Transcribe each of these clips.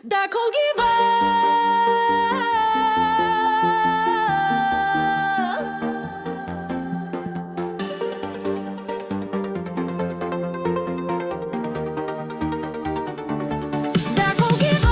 De kol gyva. De kol gyva.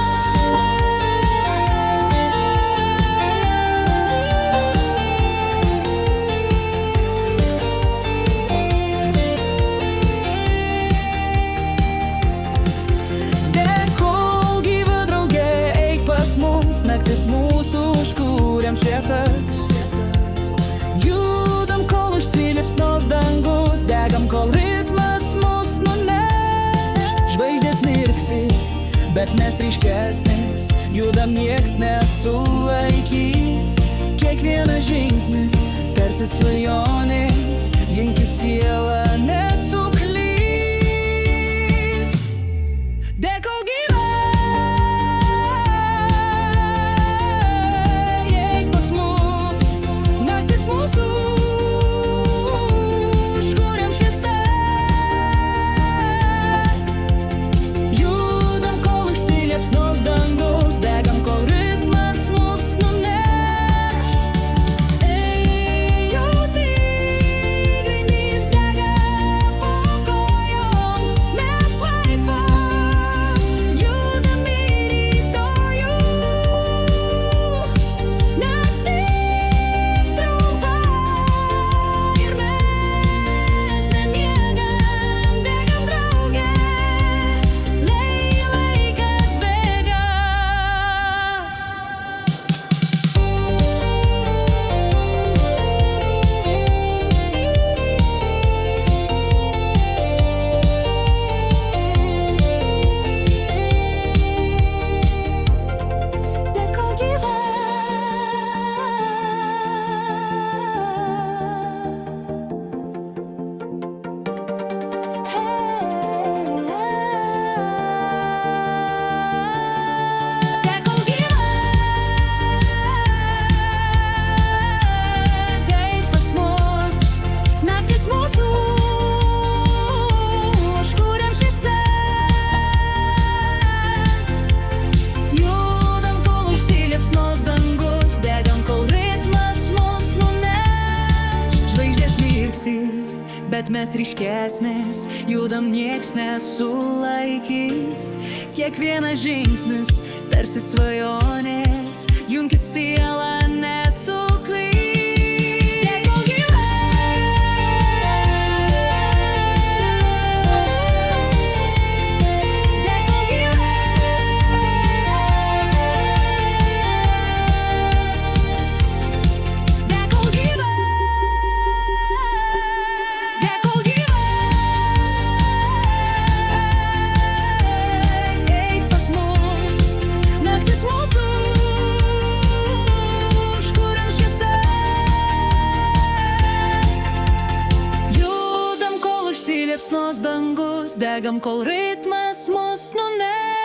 Naktis mūsų, už kuriam šviesas. Judam, kol užsiliepsnos dangus, degam, kol ritmas mus nuneš. Žvaigždės mirksi, bet mes ryškesnės, judam, nieks nesulaikys. Kiekvienas žingsnis tarsi svajonės, jinki siela nesuklys. De kol gyva. Bet mes ryškesnės, judam, nieks nesulaikys. Kiekvienas žingsnis tarsi svajonės, junkis siela nesuklys. De kol gyva. De kol gyva. De kol gyva. Liepsnos dangus, degam, kol ritmas mus nuneš.